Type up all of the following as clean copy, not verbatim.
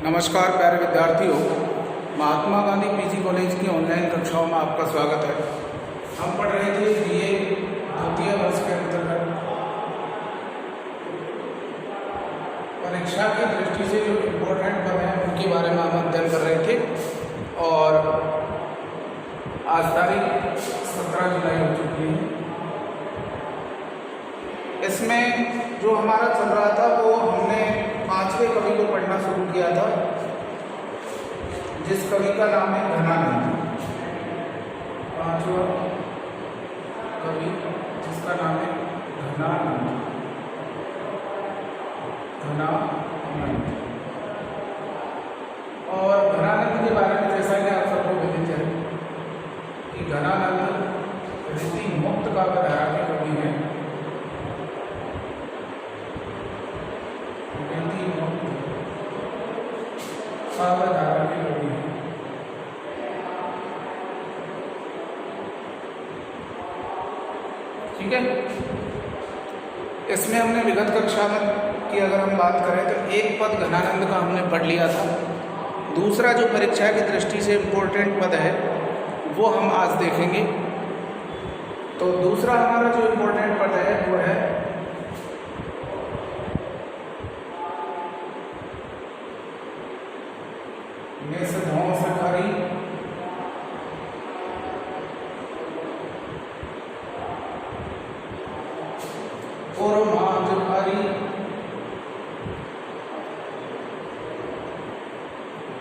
नमस्कार प्यारे विद्यार्थियों, महात्मा गांधी पीजी कॉलेज की ऑनलाइन कक्षाओं में आपका स्वागत है। हम पढ़ रहे थे बीए द्वितीय वर्ष के अंतर्गत परीक्षा की दृष्टि से जो इम्पोर्टेंट पद हैं उनके बारे में हम अध्ययन कर रहे थे और आज तारीख 17 जुलाई हो चुकी है। इसमें जो हमारा चल रहा था वो हमने 5वें कवि को पढ़ना शुरू किया था, जिस कवि का नाम है घनानंद। 5वां कवि जिसका नाम है घनानंद। और घनानंद के बारे में जैसा कि आप सबको विदित है कि घनानंद रीति मुक्त काव्यधारा के कवि हैं। काव्यधारा के कवि हैं। ठीक है, इसमें हमने विगत कक्षा में की अगर हम बात करें तो एक पद घनानंद का हमने पढ़ लिया था। दूसरा जो परीक्षा की दृष्टि से इम्पोर्टेंट पद है वो हम आज देखेंगे। तो दूसरा हमारा जो इम्पोर्टेंट पद है वो है निषधोषकरी उर्मांझकरी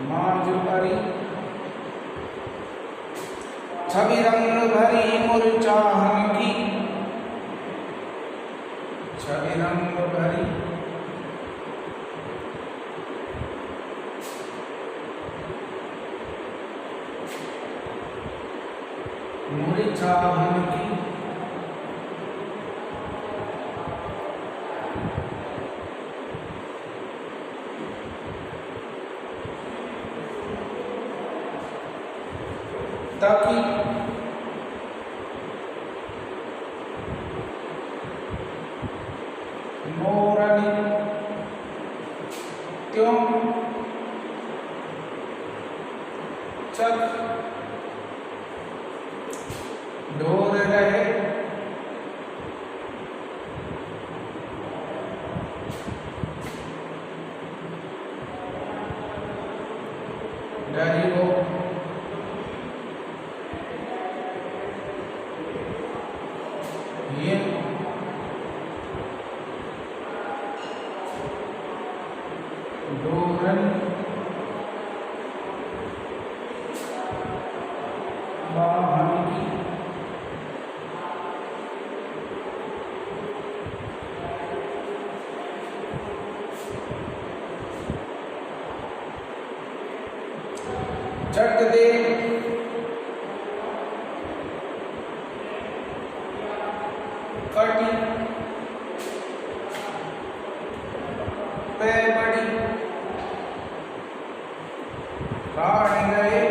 मांझकरी छवि रंग भरी मुरझाहन की, छवि रंग भरी मुरझाहन की, ताकि मोरनी त्यों चक ढोर रहे डरी हो ये डोरन वाहन की, चट दे कटी पे बड़ी काट गए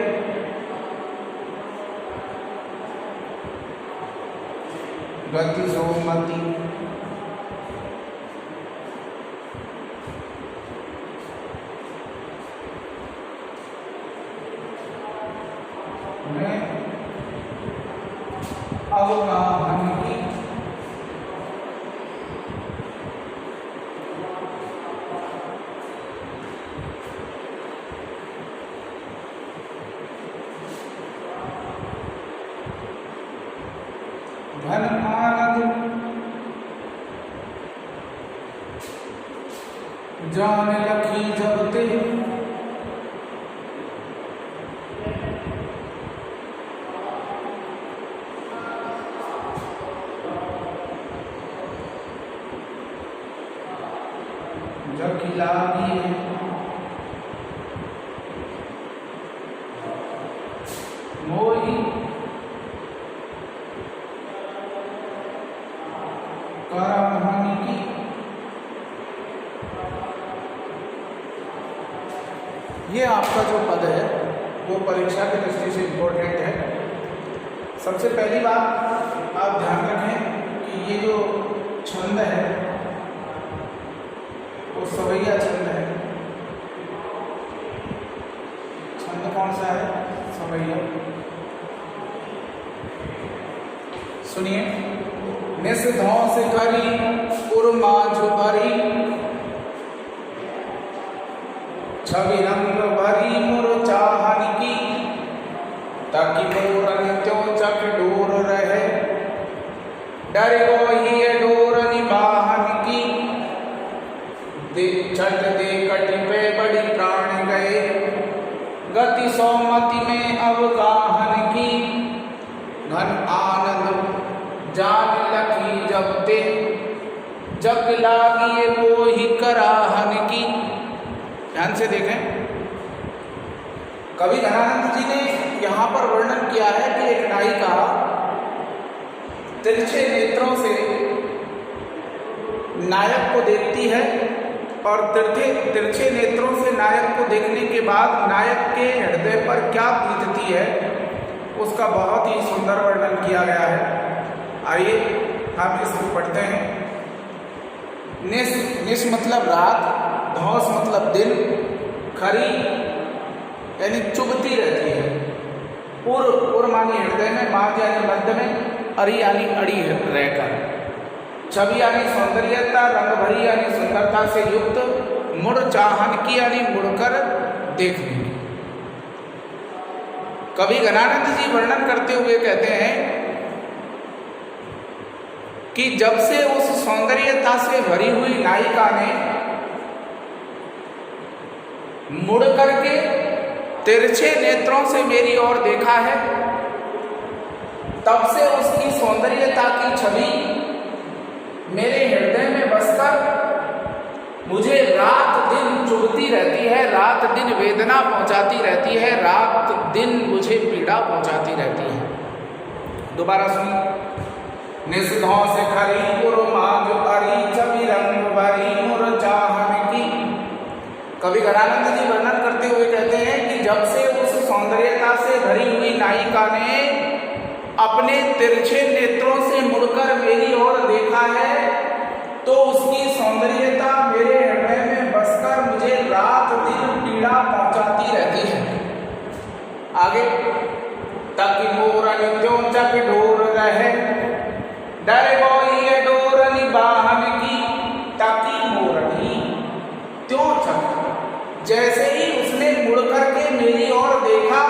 गति सोमती। में अवगाहन की, धन आनंद जान लखी जगते, जबकि लागी मोही करामहानी की, ये आपका जो पद है वो परीक्षा की दृष्टि से इम्पोर्टेंट है। सबसे पहली बात आप ध्यान रखें कि ये जो छंद है वो सवैया छंद है। कौन सा है समझिए, सुनिए। निस धौंस करी उर्माझ भरी, छवि रंग भरी मुर चाहन की, ताकि मोरन त्यों चक डोर रहे, डर गोही डोर निबाहन की, छठ दे कटि पे बड़ी प्राण गए, गति सौमति में अवगाहन की, घन आनंद जान लखी जब ते, जग लागिए वो ही कराहन की। ध्यान से देखें, कवि घनानंद जी ने यहाँ पर वर्णन किया है कि एक नायिका तिरछे नेत्रों से नायक को देखती है और तिरछे नेत्रों से नायक को देखने के बाद नायक के हृदय पर क्या बीतती है उसका बहुत ही सुंदर वर्णन किया गया है। आइए हम इसको पढ़ते हैं। निस मतलब रात, धौंस मतलब दिन, खरी यानी चुभती रहती है, उर मानी हृदय में, माँ यानी मध्य में, अरी यानी अड़ी रहकर, छवि यानी सौंदर्यता, रंग भरी यानी सुंदरता से युक्त, मुड़ चाहन की यानी मुड़कर देखने की। कवि घनानंद जी वर्णन करते हुए कहते हैं कि जब से उस सौंदर्यता से भरी हुई नायिका ने मुड़ करके तिरछे नेत्रों से मेरी ओर देखा है, तब से उसकी सौंदर्यता की छवि मेरे हृदय में बसकर मुझे रात दिन चुभती रहती है, रात दिन वेदना पहुंचाती रहती है, रात दिन मुझे पीड़ा पहुंचाती रहती है। दोबारा सुनिए। निस धौंस खरी उर्माझ भरी, छवि रंग भरी मुर चाहन की। कवि घनानंद जी वर्णन करते हुए कहते हैं कि जब से उस सौंदर्यता से भरी हुई नायिका ने अपने तिरछे नेत्रों से मुड़कर मेरी ओर देखा है, तो उसकी सौंदर्यता मेरे हृदय में बसकर मुझे रात दिन पीड़ा पहुंचाती रहती है। आगे, ताकि मोरन त्यों चक डोर रहे, डर गोई डोर निबाहन की, ताकि मोरनी त्यों चक, जैसे ही उसने मुड़ करके मेरी ओर देखा,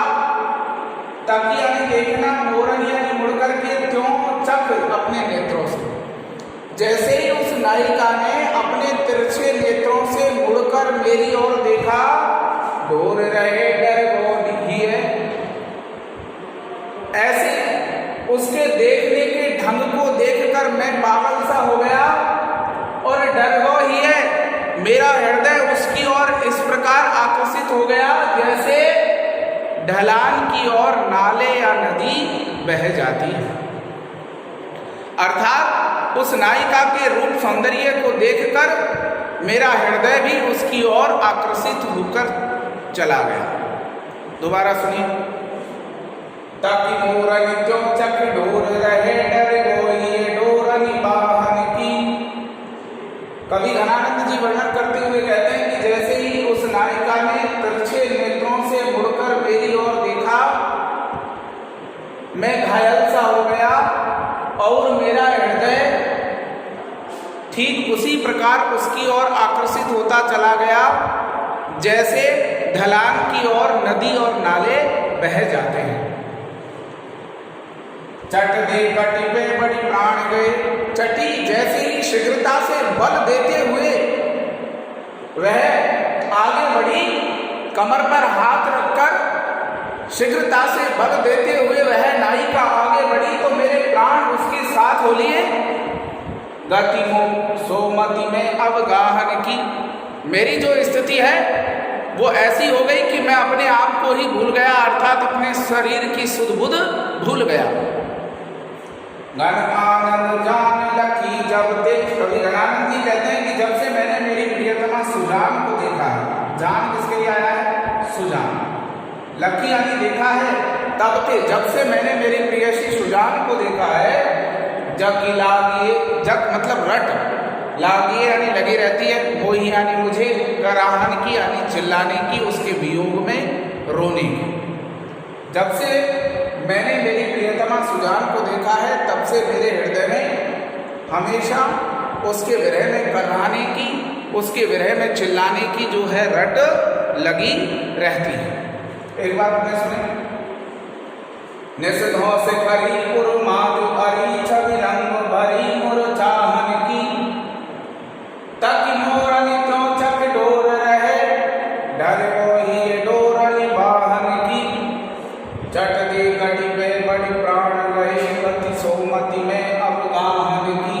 ताकि यानी देखना, मोरन यानी मुड़ करके, त्यों चक अपने नेत्रों से, जैसे ही उस नायिका ने अपने तिरछे नेत्रों से मुड़कर मेरी ओर देखा, डोर रहे डर वो दिखी है। ऐसे उसके देखने के ढंग को देखकर मैं पागल सा हो गया और डर वो ही है, मेरा हृदय उसकी ओर इस प्रकार आकर्षित हो गया जैसे ढलान की ओर नाले या नदी बह जाती है। अर्थात उस नायिका के रूप सौंदर्य को देखकर मेरा हृदय भी उसकी ओर आकर्षित होकर चला गया। दोबारा सुनिए। ताकि मोरन त्यों चक डोर रहे, डर गोई डोर निबाहन की। कवि घनानंद जी वर्णन करते हुए कहते हैं कि जैसे ही उस नायिका ने तिरछे नेत्रों से मुड़कर मेरी ओर देखा, मैं घायल सा हो गया और मेरा हृदय ठीक उसी प्रकार उसकी ओर आकर्षित होता चला गया जैसे ढलान की ओर नदी और नाले बह जाते हैं। चट दे कटि पे बड़ी प्राण गए, चटी जैसे ही शीघ्रता से बल देते हुए वह आगे बढ़ी, कमर पर हाथ रखकर शीघ्रता से बल देते हुए वह नायिका आगे बढ़ी तो मेरे प्राण उसके साथ हो लिए। गति मोह सोमति में अवगाहन की। मेरी जो स्थिति है वो ऐसी हो गई कि मैं अपने आप को ही भूल गया, अर्थात अपने शरीर की सुध बुध भूल गया। घन आनंद जान लखी जब देख। कवि घनानंद जी कहते हैं कि जब से मैंने मेरी प्रियतमा सुजान को देखा है, जान किसके लिए आया है? सुजान। लखी यानी देखा है, तब से जब से मैंने मेरी प्रियसी सुजान को देखा है, जग लागिए, जग मतलब रट, लागिए यानी लगी रहती है, मोही यानी मुझे, कराहन की यानी चिल्लाने की, उसके वियोग में रोने की। जब से मैंने मेरी प्रियतमा सुजान को देखा है तब से मेरे हृदय में हमेशा उसके विरह में कराहने की, उसके विरह में चिल्लाने की जो है रट लगी रहती है। एक बार मैं सुने, निषधों से करी पुरमा जो अरी छवि रंग भरी मोर चाहन की, तक मोरनी क्यों चक डोर रहे डर वो ही डोरनी बाहन की, चट दे कटी पे बड़ी प्राण रहे गति सोमति में अवगाहन की,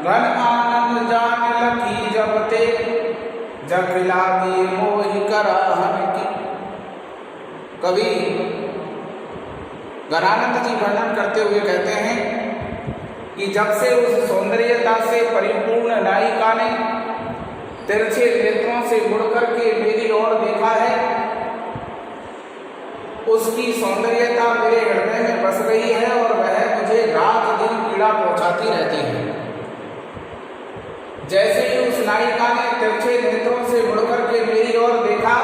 घन आनंद जान लखी जब ते जग लागी मोहि कराहन की। कवि गणानंद जी वर्णन करते हुए कहते हैं कि जब से उस सौंदर्यता से परिपूर्ण नायिका ने तिरछे नेत्रों से मुड़ करके मेरी ओर देखा है, उसकी सौंदर्यता मेरे हृदय में बस गई है और वह मुझे रात दिन पीड़ा पहुंचाती रहती है। जैसे ही उस नायिका ने तिरछे नेत्रों से मुड़ करके मेरी ओर देखा,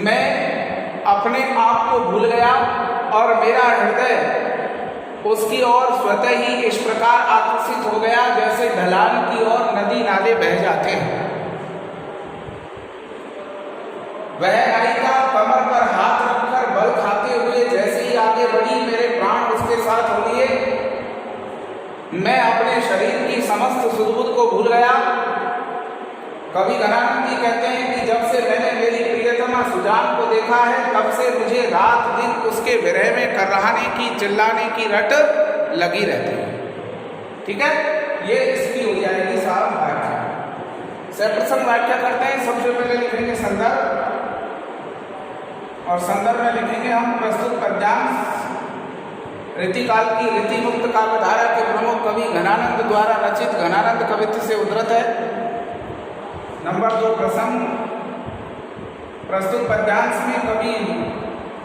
मैं अपने आप को भूल गया और मेरा हृदय उसकी ओर स्वतः ही इस प्रकार आकर्षित हो गया जैसे ढलान की ओर नदी नाले बह जाते हैं। वह नायिका कमर पर हाथ रखकर बल खाते हुए जैसे ही आगे बढ़ी, मेरे प्राण उसके साथ हो लिए। मैं अपने शरीर की समस्त सुध-बुध को भूल गया। कवि गणानंद जी कहते हैं कि जब से मैंने मेरी प्रियतमा सुजान को देखा है तब से मुझे रात दिन उसके विरह में कराहने की, चिल्लाने की रट लगी रहती है। ठीक है, ये इसकी हो जाएगी सारम व्याख्या। सप्रसंग व्याख्या करते हैं। सबसे पहले लिखेंगे संदर्भ, और संदर्भ में लिखेंगे हम प्रस्तुत पद्यांश रीतिकाल की रीतिमुक्त काव्यधारा के प्रमुख कवि घनानंद द्वारा रचित घनानंद कवित्व से उद्धृत है। नंबर 2 प्रसंग, प्रस्तुत पद्यांश में कवि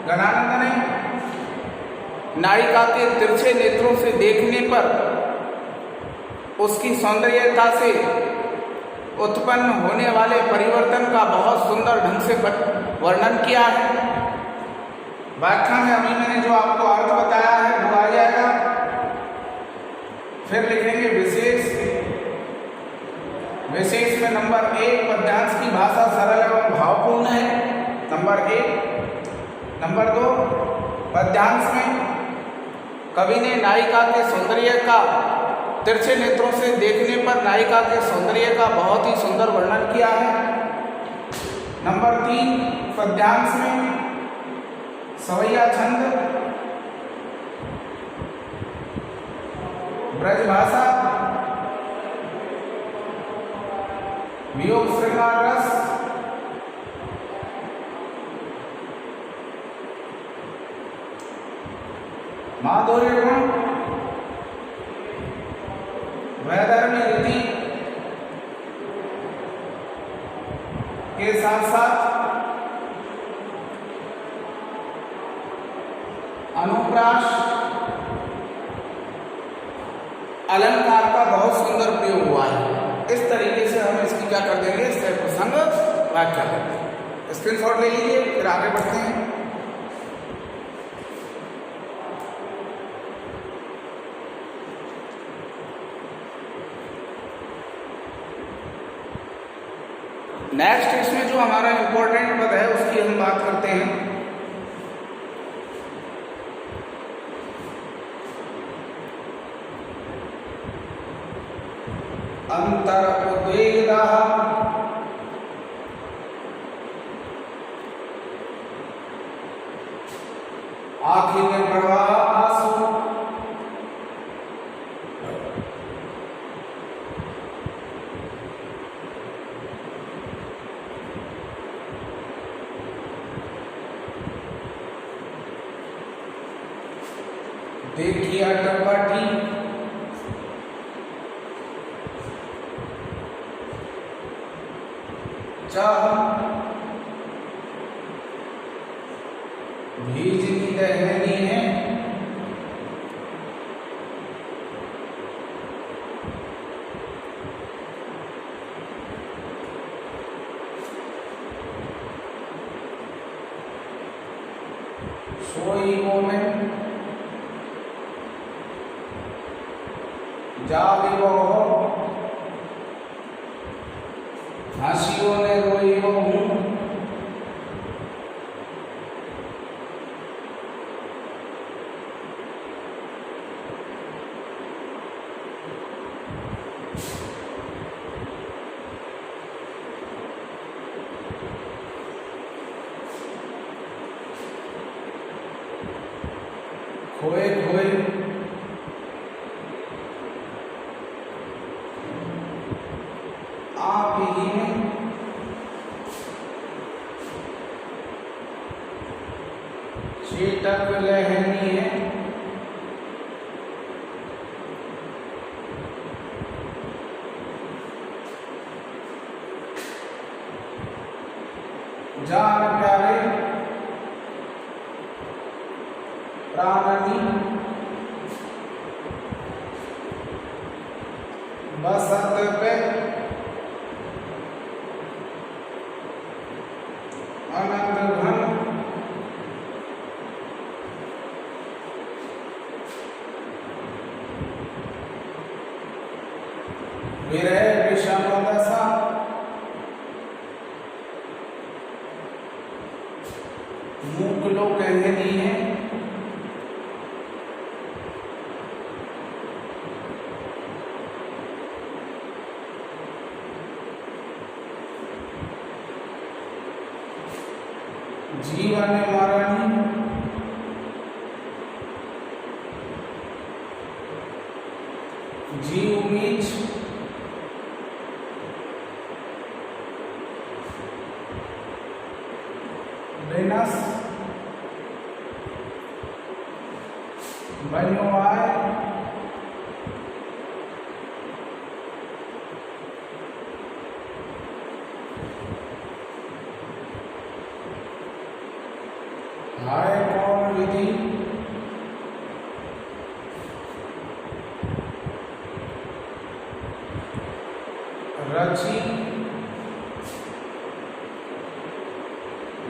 घनानंद ने नायिका के तिरछे नेत्रों से देखने पर उसकी सौंदर्यता से उत्पन्न होने वाले परिवर्तन का बहुत सुंदर ढंग से वर्णन किया है। व्याख्या में अभी मैंने जो आपको अर्थ बताया है वो आ जाएगा। फिर लिखेंगे विशेष। विशेष में नंबर 1 पद्यांश की भाषा सरल एवं भावपूर्ण है, नंबर 1। नंबर 2 पद्यांश में कवि ने नायिका के सौंदर्य का तिरछे नेत्रों से देखने पर नायिका के सौंदर्य का बहुत ही सुंदर वर्णन किया है। नंबर 3 पद्यांश में सवैया छंद, ब्रजभाषा, वियोग श्रृंगार रस, माधुर्य गुण, वैधर्मी रीति के साथ साथ अनुप्रास, अलंकार का बहुत सुंदर प्रयोग हुआ है। इस तरीके से हम इसकी क्या कर देंगे, इससे प्रसंग व्याख्या कर देंगे। स्क्रीनशॉट ले लीजिए, फिर आगे बढ़ते हैं। नेक्स्ट इसमें जो हमारा इंपॉर्टेंट पद है उसकी हम बात करते हैं। अंतर उद्वेगः आँखि में प्रवाह आंसू, देखिए अटपटी, भीजनी दहनी है, सोईबो ने जागिबो हो, हंसियो ने रोईबो हूँ, खोए खोए आप ही में, चेतक लहनी है, जान प्यारे प्राणी बसत पे आनंद घन, विरह विषम दशा, मुकुलो कहनी है, जीवन मरण जीव मीच, वेनस बनो आए, हाय कौन विधि रची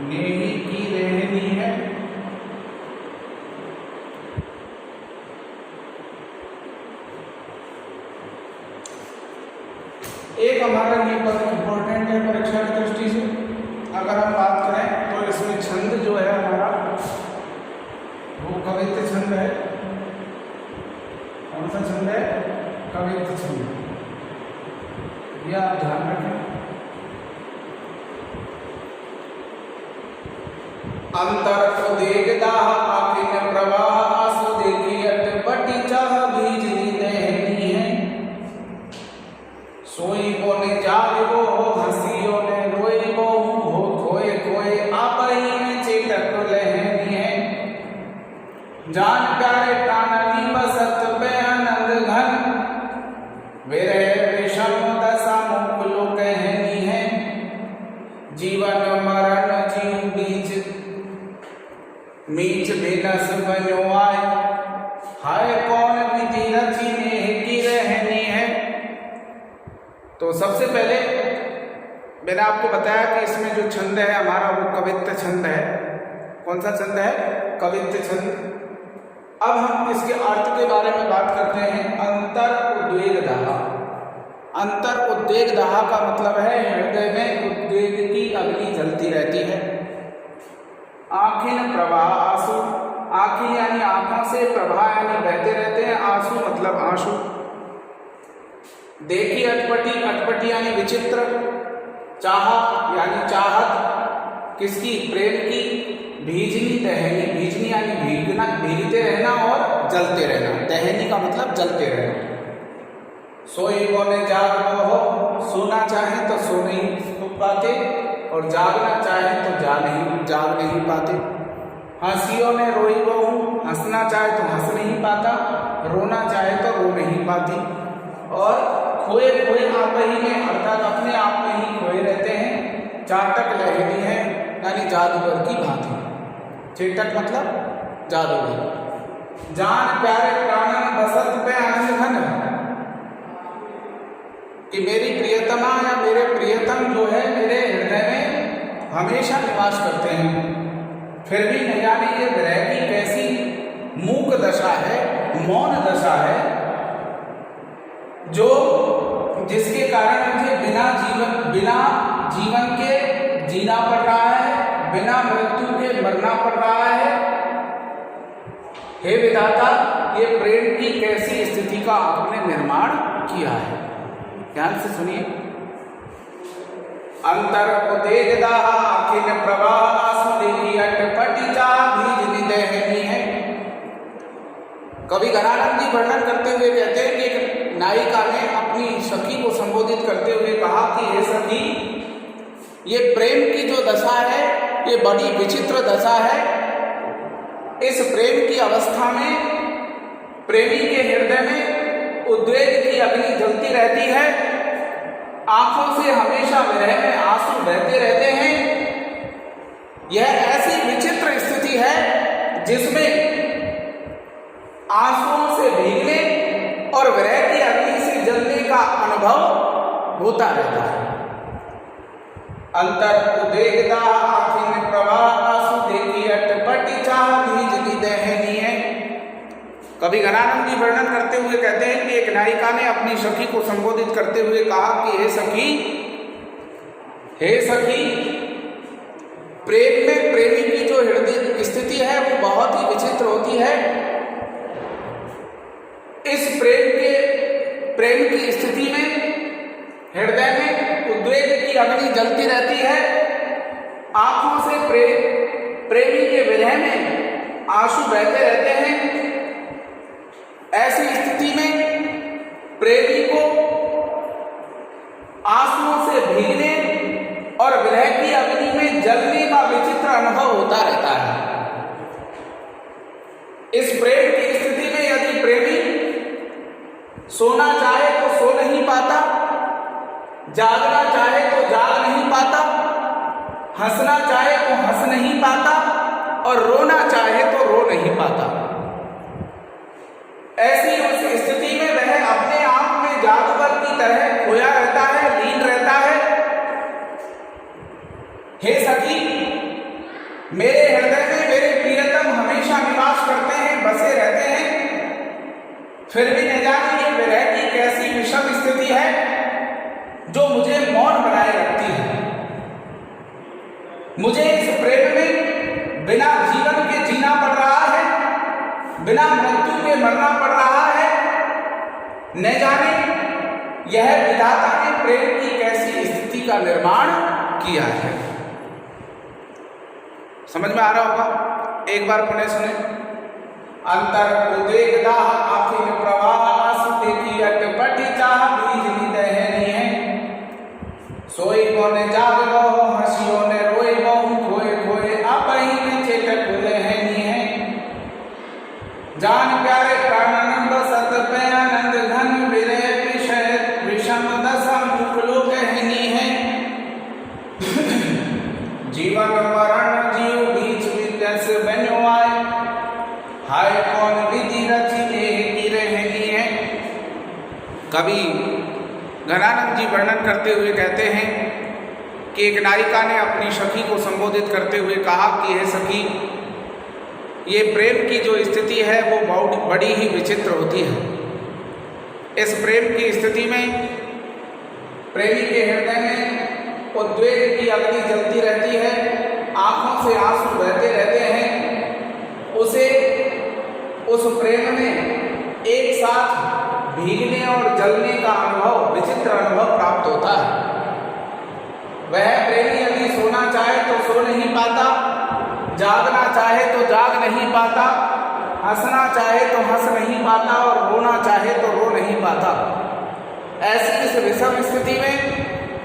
नेही की रहनी है, एक हमारा ये पद इम्पोर्टेंट है परीक्षा की दृष्टि से। अगर हम बात करें तो इसमें छंद जो है हमारा वो कवित्व छंद है। कौन सा छंद है? कवित्व छंद। यह आप ध्यान रखें। अंतर को देखता आखिर प्रवाह आंसू देखी अटपटी चाह भीजनी दहनी है, सोई बोने जागो हंसियों ने रोई बो हो, खोए खोए आप ही में चेतक लहनी है, जान प्यारे प्राणी बसत पे आनंद घन, विरह विषम दशा मुकुलो कहनी है, जीवन मरण जीव बीच मीच बेनस बनो आए, हाय कौन विधि रची नेह की रहनी है। तो सबसे पहले मैंने आपको बताया कि इसमें जो छंद है हमारा वो कवित्व छंद है। कौन सा छंद है? कवित्व छंद। अब हम इसके अर्थ के बारे में बात करते हैं। अंतर उद्वेग दाह। अंतर उद्वेग दाह का मतलब है हृदय में उद्वेग की अग्नि जलती रहती है। आँखिन प्रवाह आंसू, आँखें यानी आंखों से, प्रवाह यानी बहते रहते हैं, आंसू मतलब आंसू। देखी अटपटी, अटपटी यानी विचित्र, चाह यानी चाहत किसकी? प्रेम की। भीजनी दहनी, भीजनी यानी भीगना, भीगते रहना और जलते रहना। दहनी का मतलब जलते रहना। सोई बोने जागो हो, सोना चाहे तो सो नहीं पाते और जागना चाहे तो जाग नहीं पाते। हंसियों ने रोई बहू, हंसना चाहे तो हंस नहीं पाता, रोना चाहे तो रो नहीं पाती। और खोए खोए आप ही में, अर्थात अपने आप में ही खोए रहते हैं। चाटक लहरी है यानी जादूगर की भांति। चेटक मतलब जादूगर। जान प्यारे प्राणन बसत पे आनंद घन, कि मेरी प्रियतमा या मेरे प्रियतम जो है मेरे हृदय में हमेशा निवास करते हैं। फिर भी न जाने ये विरह की कैसी मूक दशा है, मौन दशा है, जो जिसके कारण मुझे बिना जीवन के जीना पड़ रहा है, बिना मृत्यु के मरना पड़ रहा है। हे विधाता, ये प्रेम की कैसी स्थिति का आपने निर्माण किया है। ध्यान से सुनिए। अंतर उदेगदाह अखिल प्रवाह आसुदेवी अटपटी चा भीज निदहनी है। कवि घनानंद जी वर्णन करते हुए कहते हैं कि एक नायिका ने अपनी सखी को संबोधित करते हुए कहा कि हे सखी, ये प्रेम की जो दशा है ये बड़ी विचित्र दशा है। इस प्रेम की अवस्था में प्रेमी के हृदय में उद्वेग की अग्नि जलती रहती है, आंखों से हमेशा विरह में आंसू बहते रहते हैं। यह ऐसी विचित्र स्थिति है जिसमें आंसुओं से भीगने और विरह की अग्नि से जलने का अनुभव होता रहता है। अंतर उदेगदा अखिन प्रवाह आंसू देखी अटपटी चाह भीज दहनी है। कवि घनानंद जी वर्णन करते हुए कहते हैं कि एक नायिका ने अपनी सखी को संबोधित करते हुए कहा कि हे सखी, प्रेम में प्रेमी की जो हृदय स्थिति है वो बहुत ही विचित्र होती है। इस प्रेम की स्थिति में हृदय में उद्वेग की अग्नि जलती रहती है, आंखों से प्रेमी के विरह में आंसू बहते रहते हैं। ऐसी स्थिति में प्रेमी को आंसुओं से भीगने और विरह की अग्नि में जलने का विचित्र अनुभव होता रहता है। इस प्रेम की स्थिति में यदि प्रेमी सोना चाहे तो सो नहीं पाता, जागना चाहे तो जाग नहीं पाता, हंसना चाहे तो हंस नहीं पाता और रोना चाहे तो रो नहीं पाता। ऐसी उस स्थिति में वह अपने आप में जादूगर की तरह खोया रहता है, लीन रहता है। हे सखी, मेरे हृदय में मेरे प्रियतम हमेशा निवास करते हैं, बसे रहते हैं, फिर भी न जाने ये विरह की कैसी विषम स्थिति है जो मुझे मौन बनाए रखती है। मुझे इस प्रेम में बिना जीवन के जीना पड़ रहा है, बिना मृत्यु के मरना पड़ रहा है। न जाने यह विधाता ने प्रेम की कैसी स्थिति का निर्माण किया है। समझ में आ रहा होगा? एक बार पुनः सुने। अंतर उदेगदाह अखिल प्रवाह आंसू देखी अटपटी चाह भीज निदहनी है। सोई मोने जाग बहु हंसियों ने रोई बहु खोए खोए अपही में चेटक लहनी है। जान प्यारे प्राणानंद सत पे आनंद घन विरह विषय विषम दशा मुकलो कहनी है। जीवन मरण जीव बीच विदस बनो आए, हाय कौन विधि रची की रहनी है। कवि घनानंद जी वर्णन करते हुए कहते हैं कि एक नायिका ने अपनी सखी को संबोधित करते हुए कहा कि हे सखी, ये प्रेम की जो स्थिति है वो बहुत बड़ी ही विचित्र होती है। इस प्रेम की स्थिति में प्रेमी के हृदय में उद्वेग की अग्नि जलती रहती है, आंखों से आंसू बहते रहते हैं। उसे उस प्रेम में एक साथ भीगने और जलने का अनुभव, विचित्र अनुभव प्राप्त होता है। वह प्रेमी यदि सोना चाहे तो सो नहीं पाता, जागना चाहे तो जाग नहीं पाता, हंसना चाहे तो हंस नहीं पाता और रोना चाहे तो रो नहीं पाता। ऐसी इस विषम स्थिति में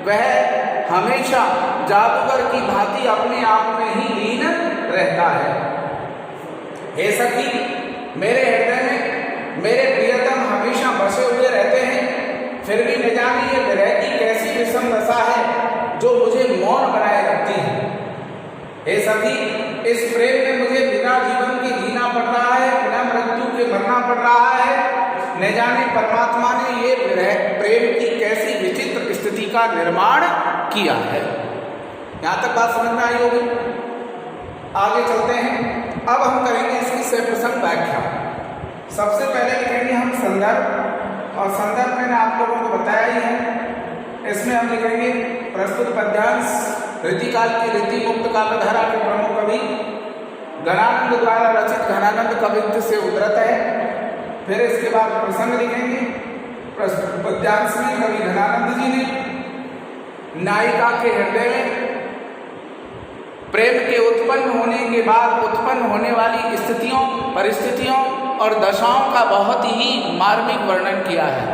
वह हमेशा जादूगर की भांति अपने आप में ही लीन रहता है। हे सखी, मेरे हृदय में मेरे प्रियतम हमेशा बसे हुए रहते हैं, फिर भी न जाने ये विरह की कैसी विषम दशा है जो मुझे मौन बनाए रखती है। हे सखी, इस प्रेम में मुझे बिना जीवन के जीना पड़ रहा है, बिना मृत्यु के मरना पड़ रहा है। न जाने परमात्मा ने ये प्रेम की कैसी विचित्र स्थिति का निर्माण किया है। यहाँ तक बात समझ में आई होगी। आगे चलते हैं। अब हम करेंगे इसकी सप्रसंग व्याख्या। सबसे पहले लिखेंगे हम संदर्भ, और संदर्भ मैंने आप लोगों को बताया ही है। इसमें हम लिखेंगे प्रस्तुत पद्यांश रीतिकाल की रीति मुक्त काव्यधारा के प्रमुख कवि घनानंद द्वारा रचित घनानंद कवित्व से उद्धृत है। फिर इसके बाद प्रसंग लिखेंगे। प्रस्तुत पद्यांश में कवि घनानंद जी ने नायिका के हृदय में प्रेम के उत्पन्न होने के बाद उत्पन्न होने वाली स्थितियों, परिस्थितियों और दशाओं का बहुत ही मार्मिक वर्णन किया है।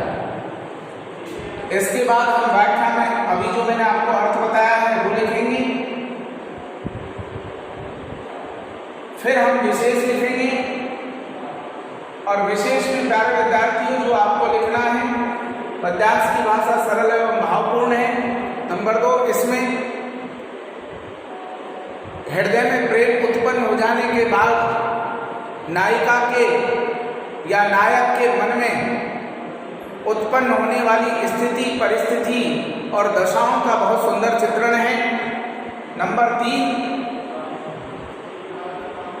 इसके बाद हम व्याख्या में अभी जो मैंने आपको अर्थ बताया है वो लिखेंगे। फिर हम विशेष लिखेंगे, और विशेष में प्यारे विद्यार्थियों जो आपको लिखना है, पद्यांश की भाषा सरल एवं भावपूर्ण है। नंबर 2, इसमें हृदय में प्रेम उत्पन्न हो जाने के बाद नायिका के या नायक के मन में उत्पन्न होने वाली स्थिति, परिस्थिति और दशाओं का बहुत सुंदर चित्रण है। नंबर 3,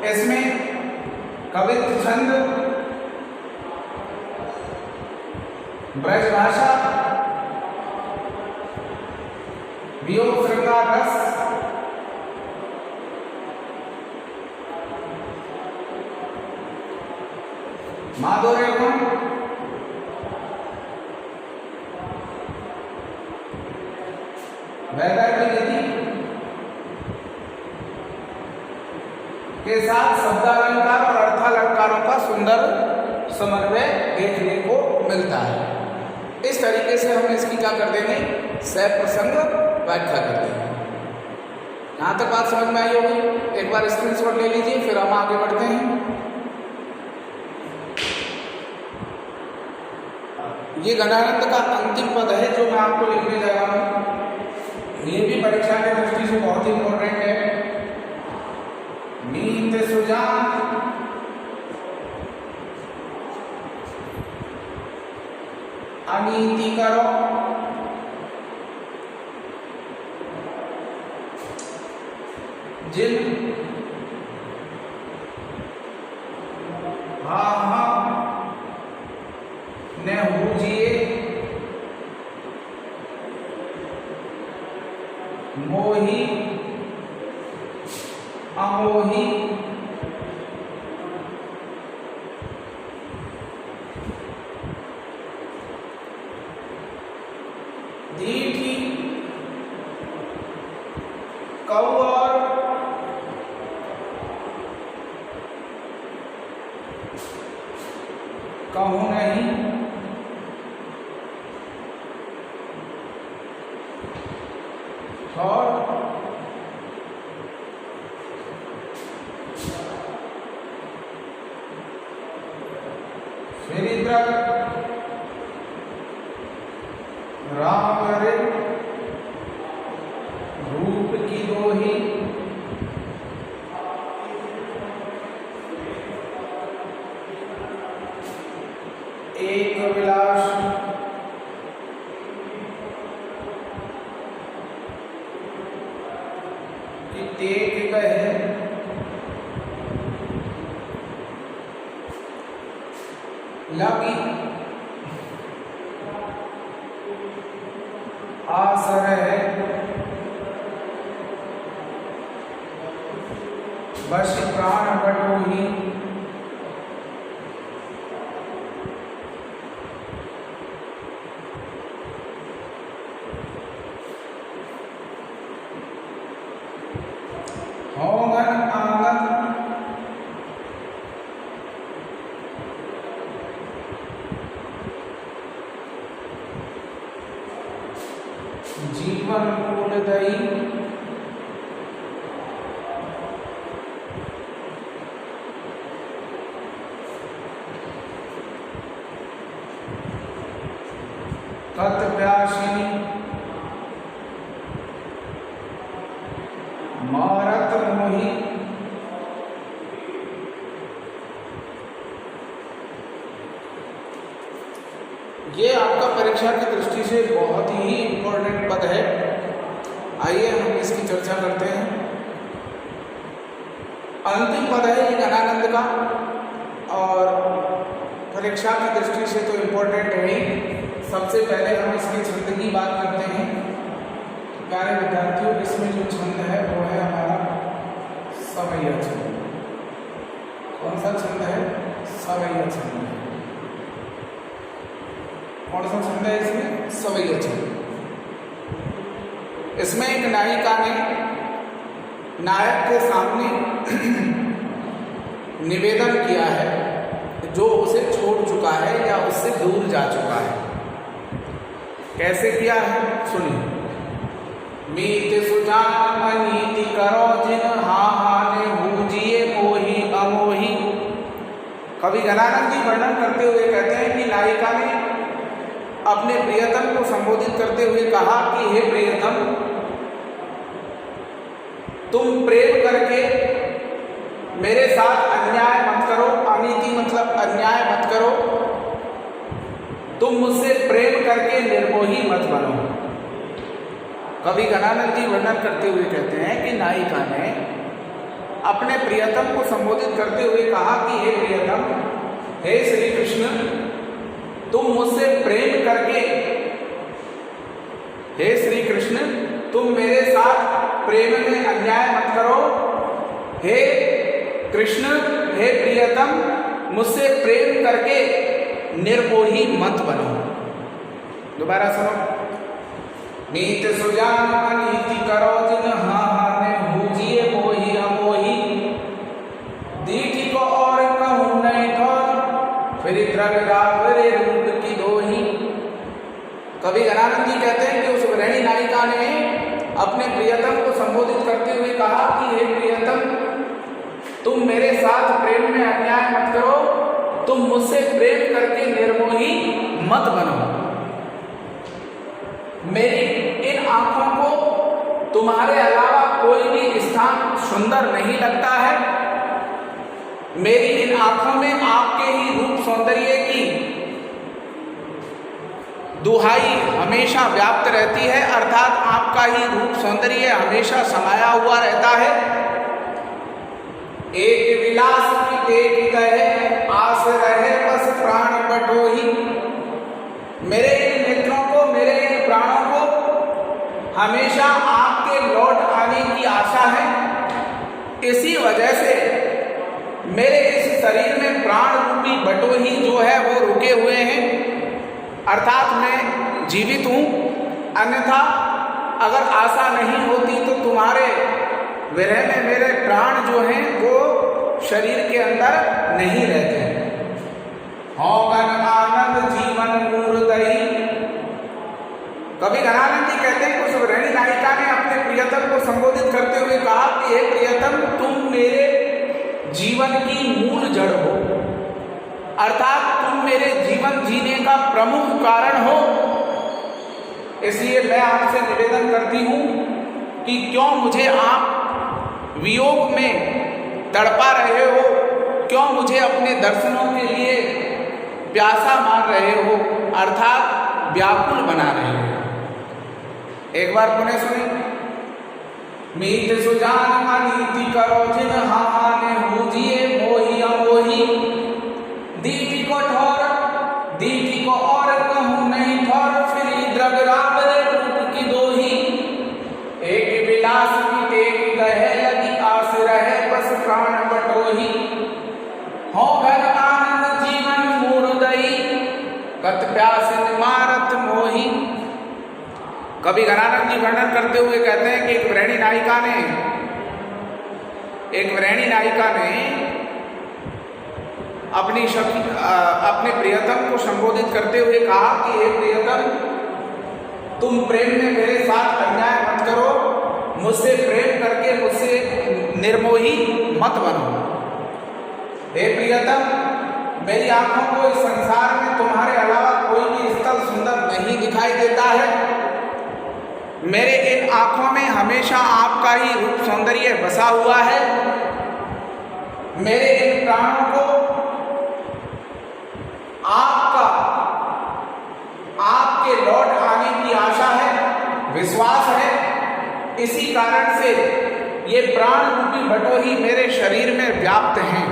इसमें कवित्व छंद, ब्रजभाषा, वियोग श्रृंगार रस, माधुर्य गुण, वैदर्भी रीति के साथ शब्दालंकार और अर्थालंकारों का सुंदर समन्वय देखने को मिलता है। इस तरीके से हम इसकी क्या कर देंगे, सप्रसंग व्याख्या कर देंगे। यहाँ तक बात समझ में आई होगी। एक बार स्क्रीनशॉट ले लीजिए, फिर हम आगे बढ़ते हैं। ये घनानंद का अंतिम पद है जो मैं आपको लिखने जा रहा हूं। ये भी परीक्षा की दृष्टि से बहुत इंपॉर्टेंट है। नीत सुजान अनीति करो, जिन ने बूझिए मोही अमोही दीठी कौर कहूँ नहीं और फिर राम रे रूप की दोही एक विलास टेक गए लगी आश्रय बस प्राण बटोही होंगन आंगन जीवन मूलदयी कत प्यासिनी मारत मोही ये आपका परीक्षा की दृष्टि से बहुत ही इम्पोर्टेंट पद है। आइए हम इसकी चर्चा करते हैं। अंतिम पद है ये घनानंद का, और परीक्षा की दृष्टि से तो इम्पोर्टेंट है ही। सबसे पहले हम इसके छंद की बात करते हैं। प्यारे विद्यार्थियों, इसमें जो छंद है वो है हमारा सवैया छंद। कौन सा छंद है? सवैया छंद है। कौन सा छंद है इसमें? सवैया छंद। इसमें एक नायिका ने नायक के सामने निवेदन किया है जो उसे छोड़ चुका है या उससे दूर जा चुका है। कैसे किया है सुनिए। मीत सुजान अनीति करो जिन हाने बूझिए मोही अमोही। कवि घनानंद जी वर्णन करते हुए कहते हैं कि नायिका ने अपने प्रियतम को संबोधित करते हुए कहा कि हे प्रियतम, तुम प्रेम करके मेरे साथ अन्याय मत करो। अनीति मतलब अन्याय मत करो। तुम मुझसे प्रेम करके निर्मोही मत बनो। कवि घनानंद जी वर्णन करते हुए कहते हैं कि नायिका ने अपने प्रियतम को संबोधित करते हुए कहा कि हे प्रियतम, हे श्री कृष्ण, तुम मुझसे प्रेम करके, हे श्री कृष्ण, तुम मेरे साथ प्रेम में अन्याय मत करो। हे कृष्ण, हे प्रियतम, मुझसे प्रेम करके निर्मोही मत बनो। दोबारा सुनो। नीत सुजान अनीति करो जिन हाने बूझिए मोही अमोही। दीठी को और कहूँ नहीं ठोर, फिर द्रगरावरे रूप की दोही। कवि घनानंद जी कहते हैं कि उस ग्रहणी नायिका ने अपने प्रियतम को संबोधित करते हुए कहा कि हे प्रियतम, तुम मेरे साथ प्रेम में अन्याय मत करो। तुम मुझसे प्रेम करके निर्मोही मत बनो। मेरी इन आंखों को तुम्हारे अलावा कोई भी स्थान सुंदर नहीं लगता है। मेरी इन आंखों में आपके ही रूप सौंदर्य की दुहाई हमेशा व्याप्त रहती है, अर्थात आपका ही रूप सौंदर्य हमेशा समाया हुआ रहता है। एक विलास की देख गए आस रहे बस प्राण बटोही। मेरे इन नेत्रों को, मेरे इन प्राणों को हमेशा आपके लौट आने की आशा है। इसी वजह से मेरे इस शरीर में प्राण रूपी बटोही जो है वो रुके हुए हैं, अर्थात मैं जीवित हूँ। अन्यथा अगर आशा नहीं होती तो तुम्हारे विरह में मेरे प्राण जो हैं वो शरीर के अंदर नहीं रहते। होगन आनंद जीवन मूर्दई। कवि घनानंद जी कहते हैं कि उस ग्रहणी नायिका ने अपने प्रियतम को संबोधित करते हुए कहा कि हे प्रियतम, तुम मेरे जीवन की मूल जड़ हो, अर्थात तुम मेरे जीवन जीने का प्रमुख कारण हो। इसलिए मैं आपसे निवेदन करती हूँ कि क्यों मुझे आप वियोग में तड़पा रहे हो, क्यों मुझे अपने दर्शनों के लिए प्यासा मान रहे हो, अर्थात व्याकुल बना रहे हो। एक बार पुनः सुनिए। मीत सुजान अनीति करो जिन हाने बूझिए मोही अमोही। दीठी को ठोर, दीठी को और कहूँ नहीं ठोर, फिर द्रगरावरे रूप की दोही। एक विलास की टेक गहे लगी आस रहे बस प्राण बटोही। हो घर आनंद जीवन मूर्दई, कत प्यास मारत मोही। कवि घनानंद जी वर्णन करते हुए कहते हैं कि एक ग्रहणी नायिका ने अपने प्रियतम को संबोधित करते हुए कहा कि हे प्रियतम, तुम प्रेम में मेरे साथ अन्याय मत करो। मुझसे प्रेम करके मुझसे निर्मोही मत बनो। हे प्रियतम, मेरी आंखों को इस संसार में तुम्हारे अलावा कोई भी स्थल सुंदर नहीं दिखाई देता है। मेरे इन आंखों में हमेशा आपका ही रूप सौंदर्य बसा हुआ है। मेरे इन प्राणों को आपके लौट आने की आशा है, विश्वास है। इसी कारण से ये प्राण रूपी बटोही मेरे शरीर में व्याप्त हैं,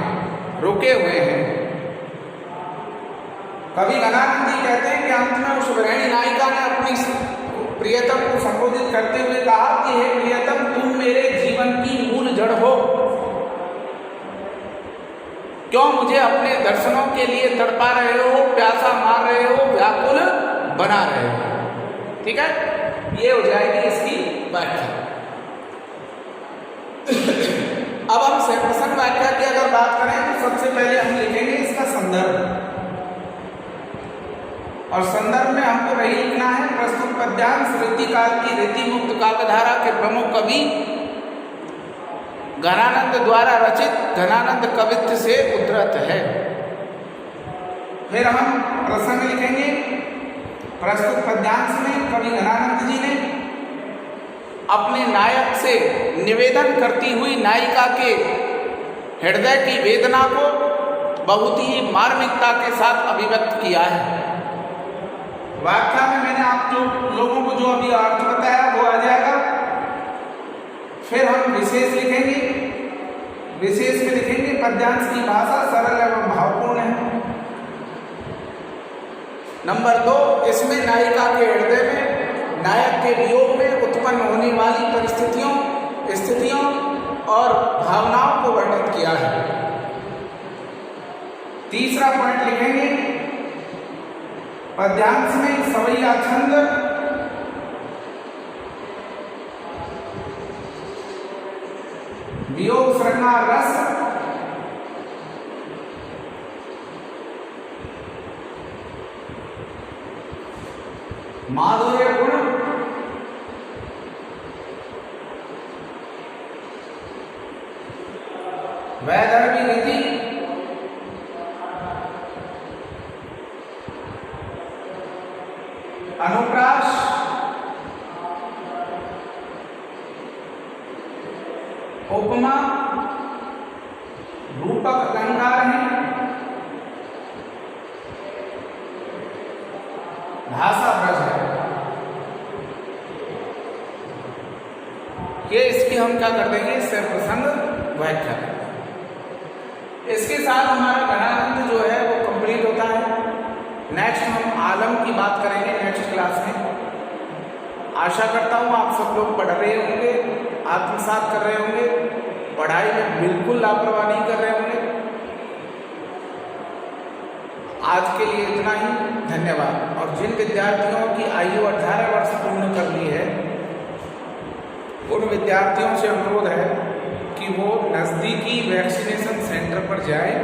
रुके हुए हैं। कवि घनानंद जी कहते हैं कि अंत में उस वृणी नायिका ने अपनी प्रियतम को संबोधित करते हुए कहा कि हे प्रियतम, तुम मेरे जीवन की मूल जड़ हो, क्यों मुझे अपने दर्शनों के लिए तड़पा रहे हो, प्यासा मार रहे हो, व्याकुल बना रहे हो। ठीक है, ये हो जाएगी इसकी व्याख्या। अब हम प्रसंग व्याख्या की अगर बात करें तो सबसे पहले हम लिखेंगे इसका संदर्भ, और संदर्भ में हमको वही लिखना है, प्रस्तुत पद्यांश रीतिकाल की रीति मुक्त काव्यधारा के प्रमुख कवि घनानंद द्वारा रचित घनानंद कवित्व से उद्धृत है। फिर हम प्रसंग लिखेंगे, प्रस्तुत पद्यांश में कवि घनानंद जी ने अपने नायक से निवेदन करती हुई नायिका के हृदय की वेदना को बहुत ही मार्मिकता के साथ अभिव्यक्त किया है। व्याख्या में मैंने आप लोगों को जो अभी अर्थ बताया वो आ जाएगा। फिर हम विशेष लिखेंगे, विशेष में लिखेंगे पद्यांश की भाषा सरल एवं भावपूर्ण है। नंबर 2, इसमें नायिका के हृदय में नायक के वियोग में उत्पन्न होने वाली परिस्थितियों, स्थितियों और भावनाओं को वर्णित किया है। तीसरा पॉइंट लिखेंगे, पद्यांश में सवैया छंद, वियोग श्रृंगार रस, माधुर्य गुण, वैदर्भी रीति, अनुप्रास, उपमा, रूपक अलंकार है, भाषा ब्रज है। ये इसकी हम क्या कर देंगे, इससे प्रसंग व्याख्या। इसके साथ हमारा घनानंद जो है वो कंप्लीट होता है। नेक्स्ट हम आलम की बात करेंगे नेक्स्ट क्लास में। आशा करता हूँ आप सब लोग पढ़ रहे होंगे, आत्मसात कर रहे होंगे, पढ़ाई में बिल्कुल लापरवाही नहीं कर रहे होंगे। आज के लिए इतना ही, धन्यवाद। और जिन विद्यार्थियों की आयु 18 वर्ष पूर्ण कर ली है, उन विद्यार्थियों से अनुरोध है कि वो नज़दीकी वैक्सीनेशन सेंटर पर जाएं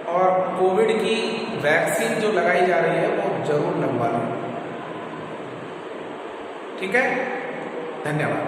और कोविड की वैक्सीन जो लगाई जा रही है वो जरूर लगवा लें। ठीक है, धन्यवाद।